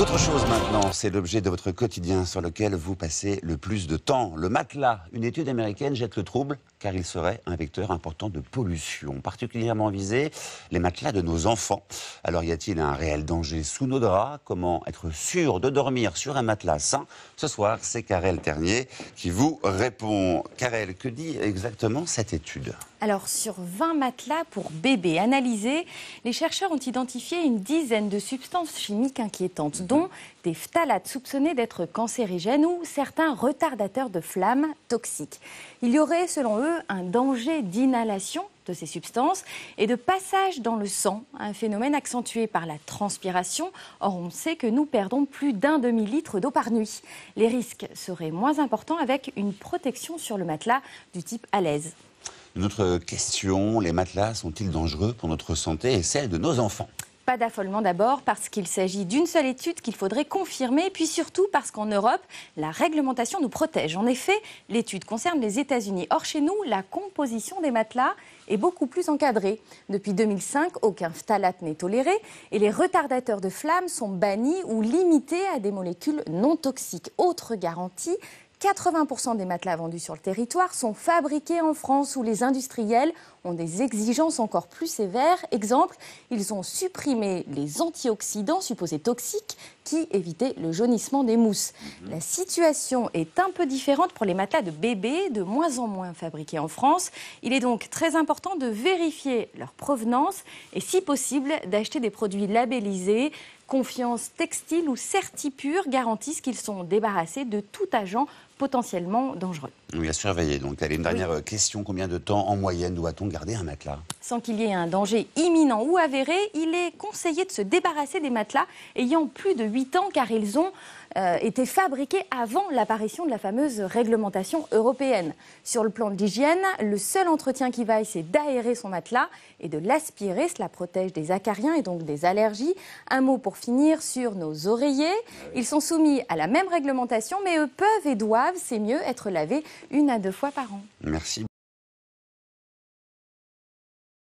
Autre chose maintenant, c'est l'objet de votre quotidien sur lequel vous passez le plus de temps. Le matelas. Une étude américaine jette le trouble car il serait un vecteur important de pollution. Particulièrement visé, les matelas de nos enfants. Alors y a-t-il un réel danger sous nos draps? Comment être sûr de dormir sur un matelas sain? Ce soir, c'est Karel Ternier qui vous répond. Karel, que dit exactement cette étude? Alors, sur 20 matelas pour bébés analysés, les chercheurs ont identifié une dizaine de substances chimiques inquiétantes, dont des phtalates soupçonnés d'être cancérigènes ou certains retardateurs de flammes toxiques. Il y aurait, selon eux, un danger d'inhalation de ces substances et de passage dans le sang, un phénomène accentué par la transpiration. Or, on sait que nous perdons plus d'un demi-litre d'eau par nuit. Les risques seraient moins importants avec une protection sur le matelas du type à l'aise. Une autre question, les matelas sont-ils dangereux pour notre santé et celle de nos enfants? Pas d'affolement d'abord, parce qu'il s'agit d'une seule étude qu'il faudrait confirmer, puis surtout parce qu'en Europe, la réglementation nous protège. En effet, l'étude concerne les États-Unis. Or, chez nous, la composition des matelas est beaucoup plus encadrée. Depuis 2005, aucun phtalate n'est toléré et les retardateurs de flammes sont bannis ou limités à des molécules non toxiques. Autre garantie, 80% des matelas vendus sur le territoire sont fabriqués en France où les industriels ont des exigences encore plus sévères. Exemple, ils ont supprimé les antioxydants supposés toxiques qui évitaient le jaunissement des mousses. La situation est un peu différente pour les matelas de bébés, de moins en moins fabriqués en France. Il est donc très important de vérifier leur provenance et, si possible, d'acheter des produits labellisés. Confiance Textile ou Certipure garantissent qu'ils sont débarrassés de tout agent potentiellement dangereux. Oui, à surveiller. Donc, allez, une dernière question. Combien de temps en moyenne doit-on garder un matelas? Sans qu'il y ait un danger imminent ou avéré, il est conseillé de se débarrasser des matelas ayant plus de 8 ans car ils ont été fabriqués avant l'apparition de la fameuse réglementation européenne. Sur le plan de l'hygiène, le seul entretien qui vaille, c'est d'aérer son matelas et de l'aspirer. Cela protège des acariens et donc des allergies. Un mot pour finir sur nos oreillers. Ils sont soumis à la même réglementation, mais eux peuvent et doivent, c'est mieux, être lavés 1 à 2 fois par an. Merci.